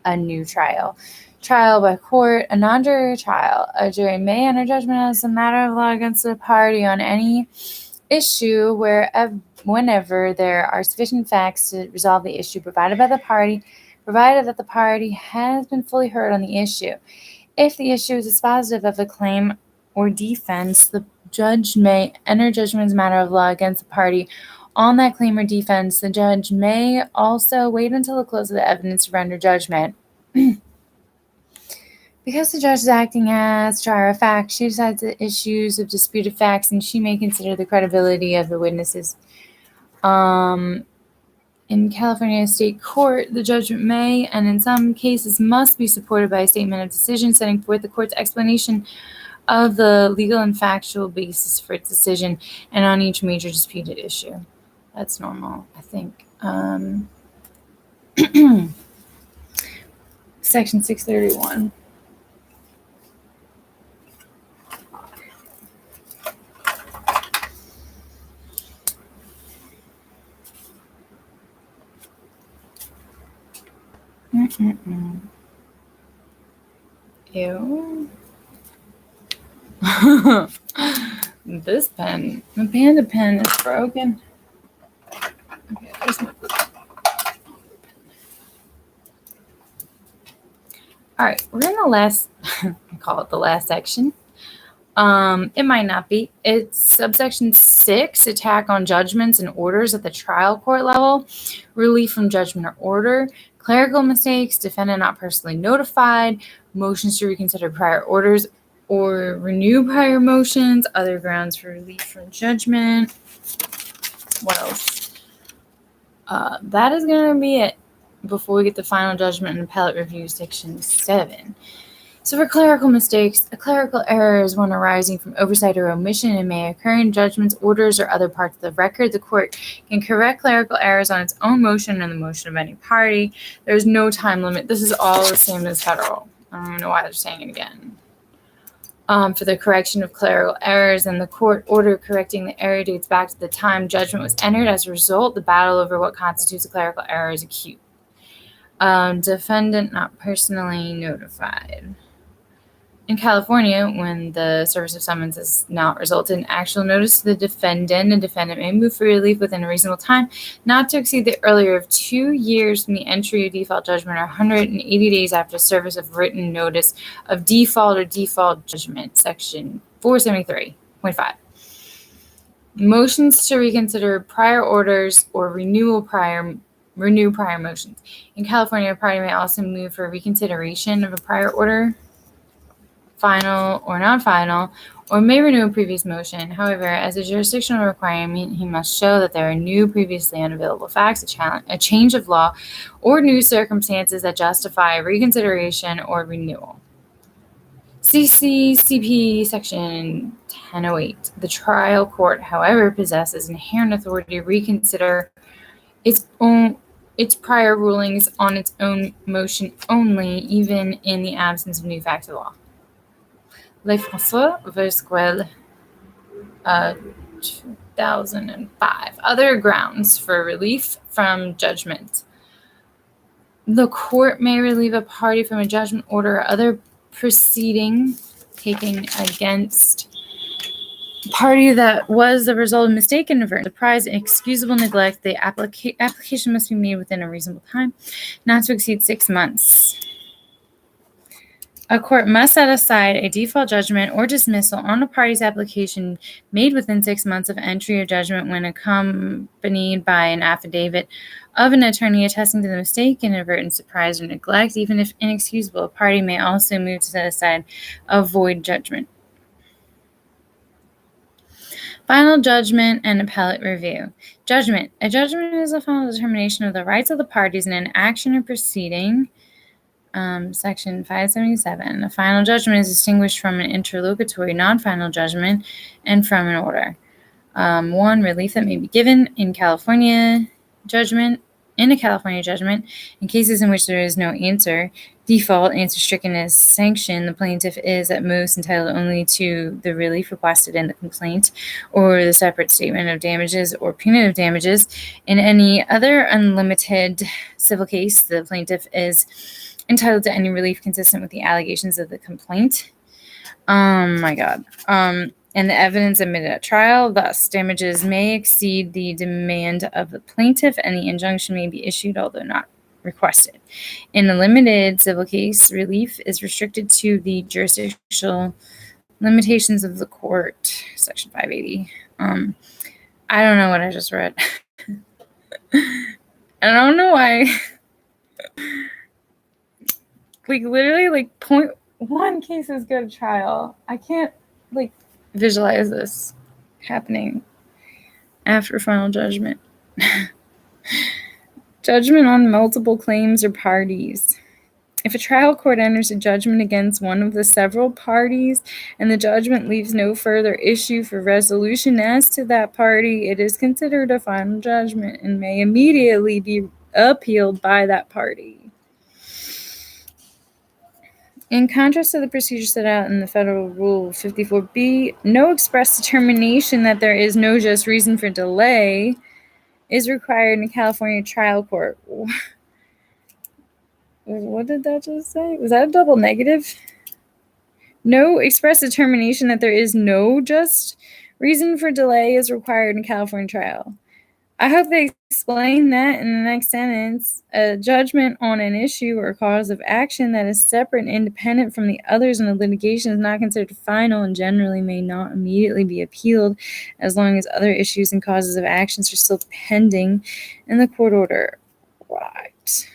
a new trial. Trial by court, a non-jury trial. A jury may enter judgment as a matter of law against the party on any issue whenever there are sufficient facts to resolve the issue provided that the party has been fully heard on the issue. If the issue is dispositive of a claim or defense, the judge may enter judgment as a matter of law against the party on that claim or defense. The judge may also wait until the close of the evidence to render judgment. Because the judge is acting as trier of fact, she decides the issues of disputed facts, and she may consider the credibility of the witnesses. In California State Court, the judgment may, and in some cases must, be supported by a statement of decision setting forth the court's explanation of the legal and factual basis for its decision and on each major disputed issue. That's normal, I think. Section 631. Ew. This pen, the Panda pen is broken. Okay, there's my book. All right, we're in the last, I call it the last section. It might not be. It's subsection 6, attack on judgments and orders at the trial court level, relief from judgment or order, clerical mistakes, defendant not personally notified, motions to reconsider prior orders or renew prior motions, other grounds for relief from judgment. What else? That is going to be it before we get to final judgment and appellate review, section 7. So for clerical mistakes, a clerical error is one arising from oversight or omission and may occur in judgments, orders, or other parts of the record. The court can correct clerical errors on its own motion and the motion of any party. There's no time limit. This is all the same as federal. I don't know why they're saying it again. For the correction of clerical errors, and the court order correcting the error dates back to the time judgment was entered. As a result, the battle over what constitutes a clerical error is acute. Defendant not personally notified. In California, when the service of summons has not resulted in actual notice to the defendant may move for relief within a reasonable time, not to exceed the earlier of 2 years from the entry of default judgment or 180 days after service of written notice of default or default judgment, section 473.5. Motions to reconsider prior orders or renew prior motions. In California, a party may also move for reconsideration of a prior order, final or non-final, or may renew a previous motion. However, as a jurisdictional requirement, he must show that there are new, previously unavailable facts, a change of law, or new circumstances that justify reconsideration or renewal. CCCP section 1008. The trial court, however, possesses inherent authority to reconsider its prior rulings on its own motion only, even in the absence of new facts of law. Lefrançois versus Guel, 2005. Other grounds for relief from judgment. The court may relieve a party from a judgment order or other proceeding taken against a party that was the result of mistaken inadvertent surprise and excusable neglect. The application must be made within a reasonable time, not to exceed 6 months. A court must set aside a default judgment or dismissal on a party's application made within 6 months of entry of judgment when accompanied by an affidavit of an attorney attesting to the mistake, inadvertent surprise, or neglect. Even if inexcusable, a party may also move to set aside a void judgment. Final judgment and appellate review. Judgment. A judgment is a final determination of the rights of the parties in an action or proceeding. Section 577. A final judgment is distinguished from an interlocutory non-final judgment and from an order. 1. Relief that may be given in California judgment. In a California judgment, in cases in which there is no answer, default, answer stricken as sanction, the plaintiff is at most entitled only to the relief requested in the complaint or the separate statement of damages or punitive damages. In any other unlimited civil case, the plaintiff is entitled to any relief consistent with the allegations of the complaint. My God. And the evidence admitted at trial. Thus, damages may exceed the demand of the plaintiff, and the injunction may be issued, although not requested. In a limited civil case, relief is restricted to the jurisdictional limitations of the court. Section 580. I don't know what I just read. I don't know why. Literally, 0.1 cases go to trial. I can't, visualize this happening after final judgment. Judgment on multiple claims or parties. If a trial court enters a judgment against one of the several parties and the judgment leaves no further issue for resolution as to that party, it is considered a final judgment and may immediately be appealed by that party. In contrast to the procedure set out in the Federal Rule 54B, no express determination that there is no just reason for delay is required in a California trial court. What did that just say? Was that a double negative? No express determination that there is no just reason for delay is required in a California trial. I hope they explain that in the next sentence. A judgment on an issue or cause of action that is separate and independent from the others in the litigation is not considered final and generally may not immediately be appealed as long as other issues and causes of actions are still pending in the court order. Right.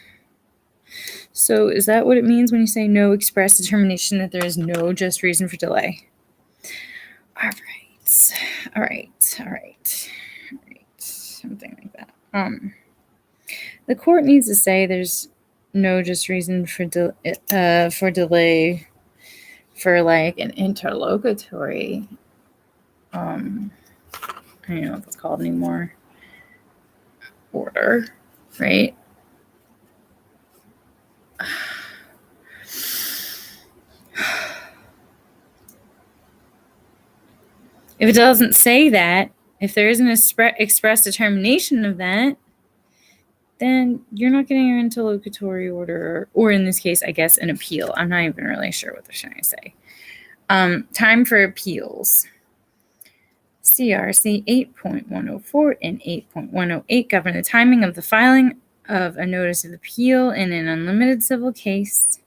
So is that what it means when you say no express determination that there is no just reason for delay? All right. Something like that. The court needs to say there's no just reason for delay for an interlocutory. I don't know what that's called anymore. Order, right? If it doesn't say that, if there isn't an express determination of that, then you're not getting an interlocutory order, or in this case, I guess, an appeal. I'm not even really sure what they're trying to say. Time for appeals. CRC 8.104 and 8.108 govern the timing of the filing of a notice of appeal in an unlimited civil case.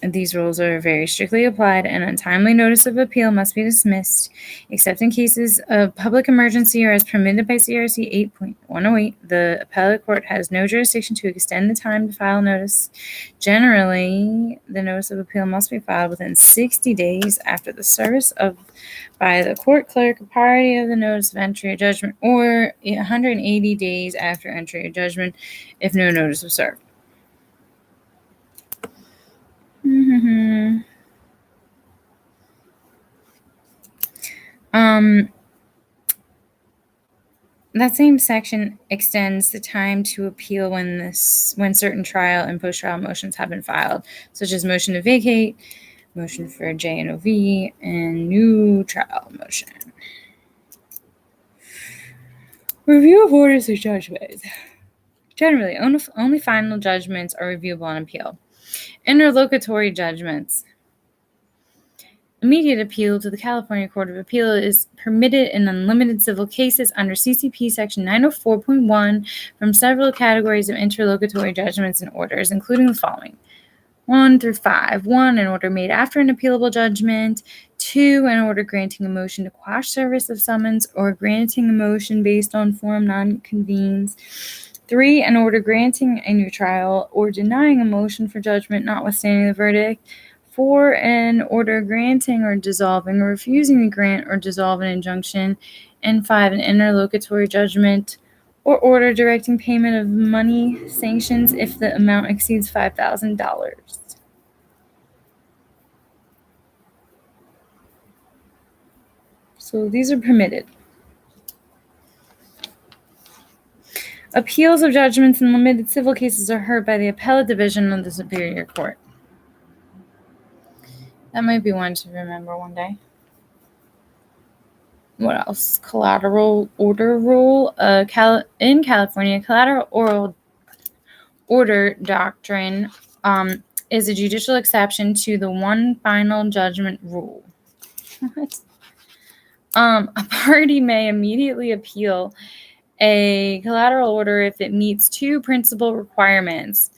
These rules are very strictly applied. An untimely notice of appeal must be dismissed, except in cases of public emergency or as permitted by CRC 8.108. The appellate court has no jurisdiction to extend the time to file notice. Generally, the notice of appeal must be filed within 60 days after the service by the court clerk, a party of the notice of entry of judgment, or 180 days after entry of judgment if no notice was served. That same section extends the time to appeal when certain trial and post-trial motions have been filed, such as motion to vacate, motion for JNOV, and new trial motion. Review of orders of judgment. Generally, only final judgments are reviewable on appeal. Interlocutory judgments. Immediate appeal to the California Court of Appeal is permitted in unlimited civil cases under CCP Section 904.1 from several categories of interlocutory judgments and orders, including the following. 1 through 5. 1, an order made after an appealable judgment. 2, an order granting a motion to quash service of summons or granting a motion based on form non-convenes. 3, an order granting a new trial or denying a motion for judgment notwithstanding the verdict. 4, an order granting or dissolving or refusing to grant or dissolve an injunction. And 5, an interlocutory judgment or order directing payment of money sanctions if the amount exceeds $5,000. So these are permitted. Appeals of judgments in limited civil cases are heard by the appellate division of the Superior Court. That might be one to remember one day. What else? Collateral order rule. In California, collateral oral order doctrine is a judicial exception to the one final judgment rule. What? A party may immediately appeal a collateral order if it meets two principal requirements.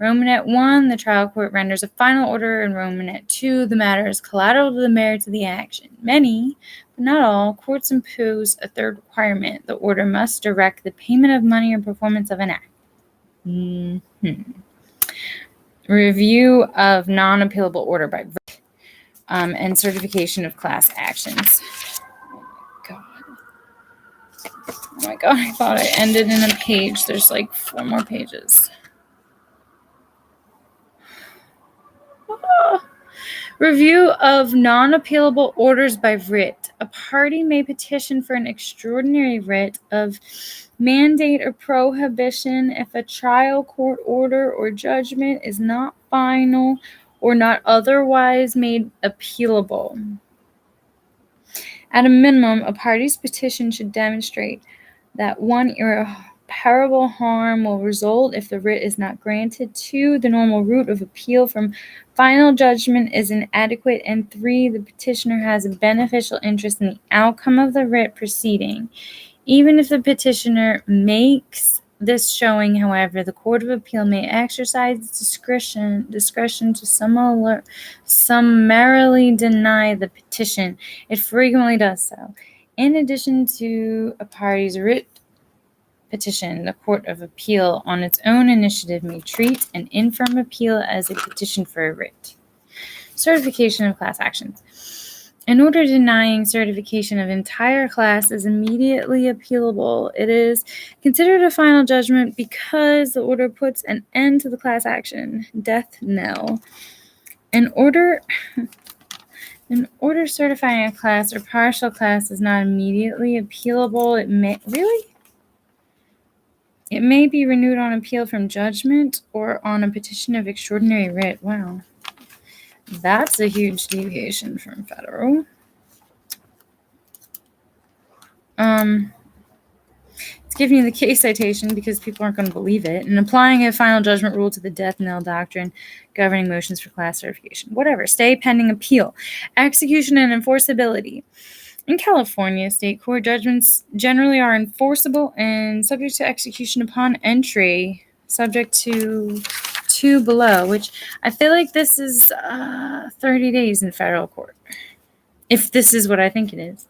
Romanet 1, the trial court renders a final order, and Romanet 2, the matter is collateral to the merits of the action. Many, but not all, courts impose a third requirement. The order must direct the payment of money or performance of an act. Review of non-appealable order by verdict, and certification of class actions. Oh my god, I thought I ended in a page. There's like 4 more pages. Review of non-appealable orders by writ. A party may petition for an extraordinary writ of mandate or prohibition if a trial court order or judgment is not final or not otherwise made appealable. At a minimum, a party's petition should demonstrate that one irreparable harm will result if the writ is not granted. 2, the normal route of appeal from final judgment is inadequate. And 3, the petitioner has a beneficial interest in the outcome of the writ proceeding. Even if the petitioner makes this showing, however, the Court of Appeal may exercise discretion to summarily deny the petition. It frequently does so. In addition to a party's writ petition, the Court of Appeal on its own initiative may treat an infirm appeal as a petition for a writ. Certification of class actions. An order denying certification of entire class is immediately appealable. It is considered a final judgment because the order puts an end to the class action. Death knell. An order certifying a class or partial class is not immediately appealable. It may be renewed on appeal from judgment or on a petition of extraordinary writ. Wow. That's a huge deviation from federal. It's giving you the case citation because people aren't going to believe it, and applying a final judgment rule to the death knell doctrine governing motions for class certification. Whatever. Stay pending appeal. Execution and enforceability. In California, state court judgments generally are enforceable and subject to execution upon entry, subject to 2 below, which I feel like this is 30 days in federal court, if this is what I think it is.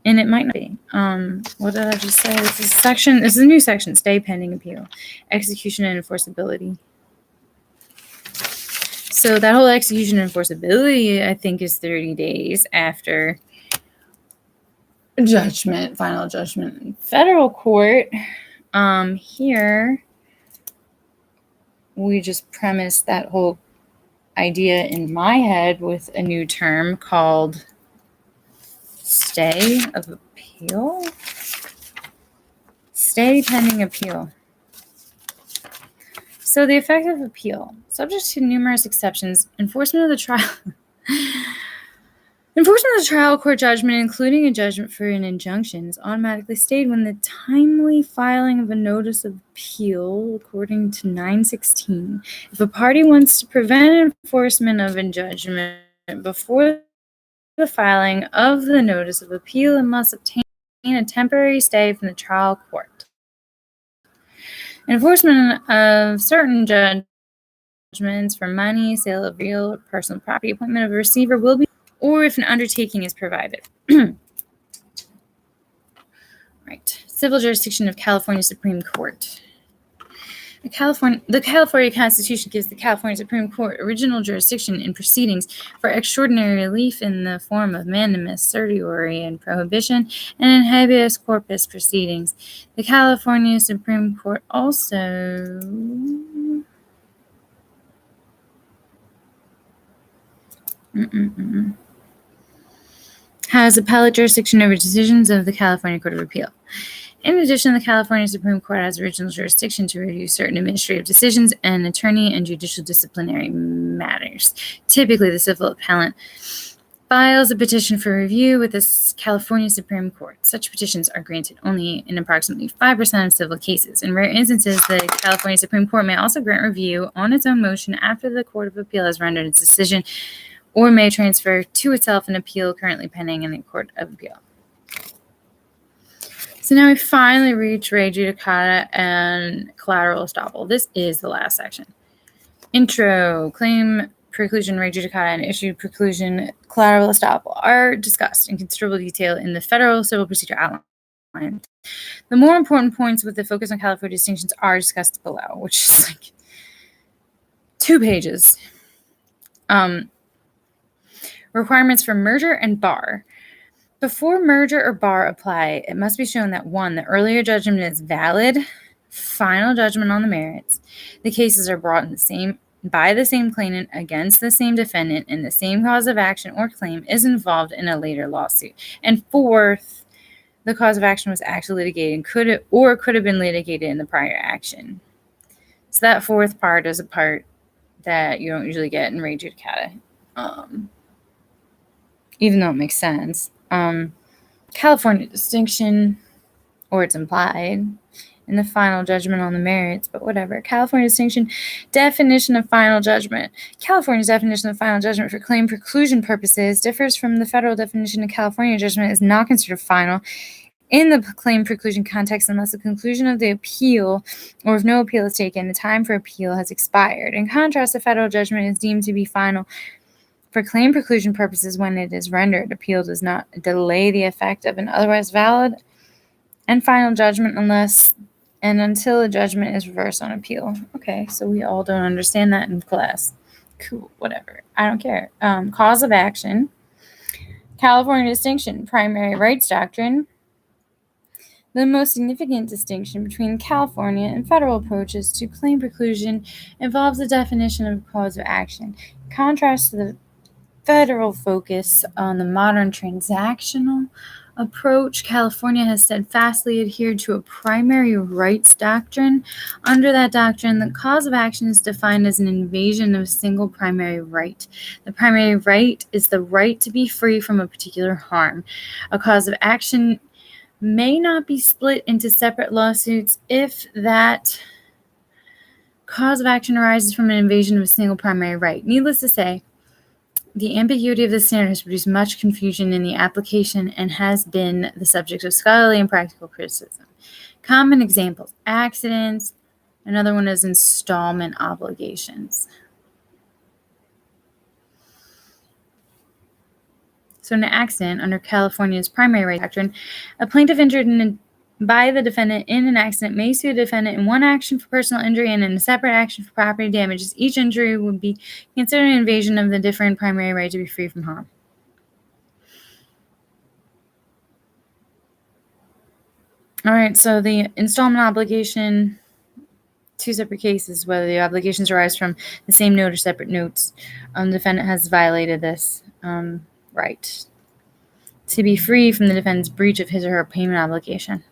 And it might not be. What did I just say? This is a new section, stay pending appeal, execution and enforceability. So that whole execution and enforceability, I think, is 30 days after judgment, final judgment in federal court. Here, we just premised that whole idea in my head with a new term called stay of appeal. Stay pending appeal. So the effect of appeal, subject to numerous exceptions, enforcement of the trial court judgment, including a judgment for an injunction, is automatically stayed when the timely filing of a notice of appeal, according to 916. If a party wants to prevent enforcement of a judgment before the filing of the notice of appeal, it must obtain a temporary stay from the trial court. Enforcement of certain judgments judgments for money, sale of real or personal property, appointment of a receiver will be, or if an undertaking is provided. Right. Civil jurisdiction of California Supreme Court. The California Constitution gives the California Supreme Court original jurisdiction in proceedings for extraordinary relief in the form of mandamus, certiorari, and prohibition, and in habeas corpus proceedings. The California Supreme Court also has appellate jurisdiction over decisions of the California Court of Appeal. In addition, the California Supreme Court has original jurisdiction to review certain administrative decisions and attorney and judicial disciplinary matters. Typically, the civil appellant files a petition for review with the California Supreme Court. Such petitions are granted only in approximately 5% of civil cases. In rare instances, the California Supreme Court may also grant review on its own motion after the Court of Appeal has rendered its decision, or may transfer to itself an appeal currently pending in the Court of Appeal. So now we finally reach res judicata and collateral estoppel. This is the last section. Intro, claim preclusion, res judicata, and issue preclusion, collateral estoppel are discussed in considerable detail in the Federal Civil Procedure Outline. The more important points with the focus on California distinctions are discussed below, which is like 2 pages. Requirements for merger and bar. Before merger or bar apply, it must be shown that 1, the earlier judgment is valid, final judgment on the merits. The cases are brought by the same claimant against the same defendant, and the same cause of action or claim is involved in a later lawsuit. And 4th, the cause of action was actually litigated and could have been litigated in the prior action. So that 4th part is a part that you don't usually get in res judicata, even though it makes sense. California distinction, or it's implied in the final judgment on the merits, but whatever. California distinction, definition of final judgment. California's definition of final judgment for claim preclusion purposes differs from the federal definition of California judgment is not considered final in the claim preclusion context unless the conclusion of the appeal, or if no appeal is taken, the time for appeal has expired. In contrast, the federal judgment is deemed to be final for claim preclusion purposes when it is rendered. Appeal does not delay the effect of an otherwise valid and final judgment until a judgment is reversed on appeal. Okay, so we all don't understand that in class. Cool, whatever. I don't care. Cause of action. California distinction, primary rights doctrine. The most significant distinction between California and federal approaches to claim preclusion involves the definition of cause of action. In contrast to the federal focus on the modern transactional approach, California has steadfastly adhered to a primary rights doctrine. Under that doctrine, the cause of action is defined as an invasion of a single primary right. The primary right is the right to be free from a particular harm. A cause of action may not be split into separate lawsuits if that cause of action arises from an invasion of a single primary right. Needless to say, the ambiguity of this standard has produced much confusion in the application and has been the subject of scholarly and practical criticism. Common examples: accidents. Another one is installment obligations. So in an accident, under California's primary right doctrine, a plaintiff injured by the defendant in an accident may sue the defendant in one action for personal injury and in a separate action for property damages. Each injury would be considered an invasion of the different primary right to be free from harm. All right, so the installment obligation, 2 separate cases, whether the obligations arise from the same note or separate notes. The defendant has violated this right to be free from the defendant's breach of his or her payment obligation.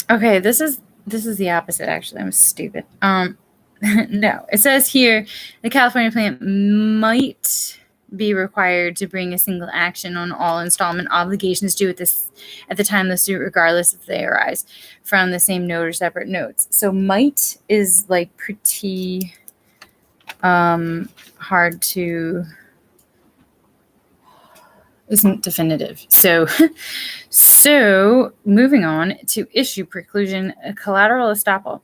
Okay, this is the opposite, actually. I'm stupid. No, it says here the California plaintiff might be required to bring a single action on all installment obligations due at the time of the suit, regardless if they arise from the same note or separate notes. So might is like pretty hard to isn't definitive. So moving on to issue preclusion, collateral estoppel.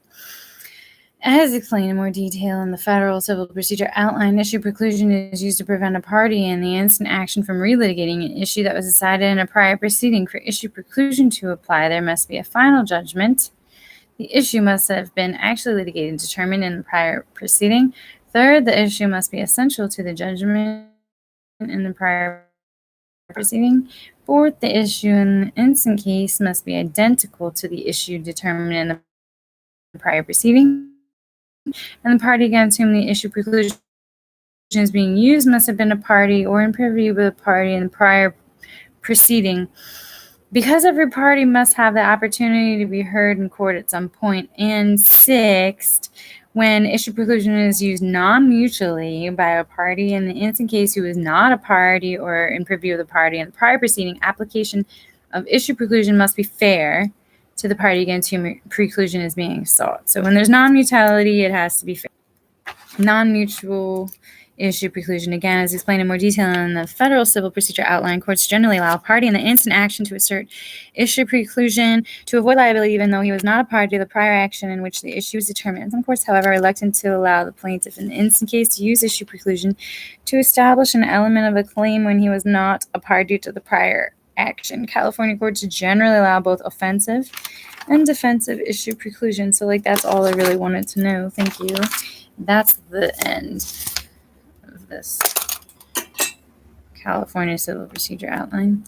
As explained in more detail in the Federal Civil Procedure Outline, issue preclusion is used to prevent a party in the instant action from relitigating an issue that was decided in a prior proceeding. For issue preclusion to apply, there must be a final judgment. The issue must have been actually litigated and determined in the prior proceeding. Third, the issue must be essential to the judgment in the prior proceeding. Fourth, the issue in the instant case must be identical to the issue determined in the prior proceeding. And the party against whom the issue preclusion is being used must have been a party or in privy with a party in the prior proceeding. Because every party must have the opportunity to be heard in court at some point. And sixth, when issue preclusion is used non-mutually by a party in the instant case who is not a party or in privy with a party in the prior proceeding, application of issue preclusion must be fair to the party against whom preclusion is being sought. So when there's non-mutuality, it has to be fair. Non-mutual issue preclusion, again, as explained in more detail in the Federal Civil Procedure Outline, courts generally allow a party in the instant action to assert issue preclusion to avoid liability, even though he was not a party to the prior action in which the issue was determined. Some courts, however, are reluctant to allow the plaintiff in the instant case to use issue preclusion to establish an element of a claim when he was not a party to the prior action. California courts generally allow both offensive and defensive issue preclusion. So, that's all I really wanted to know. Thank you. That's the end of this California Civil Procedure Outline.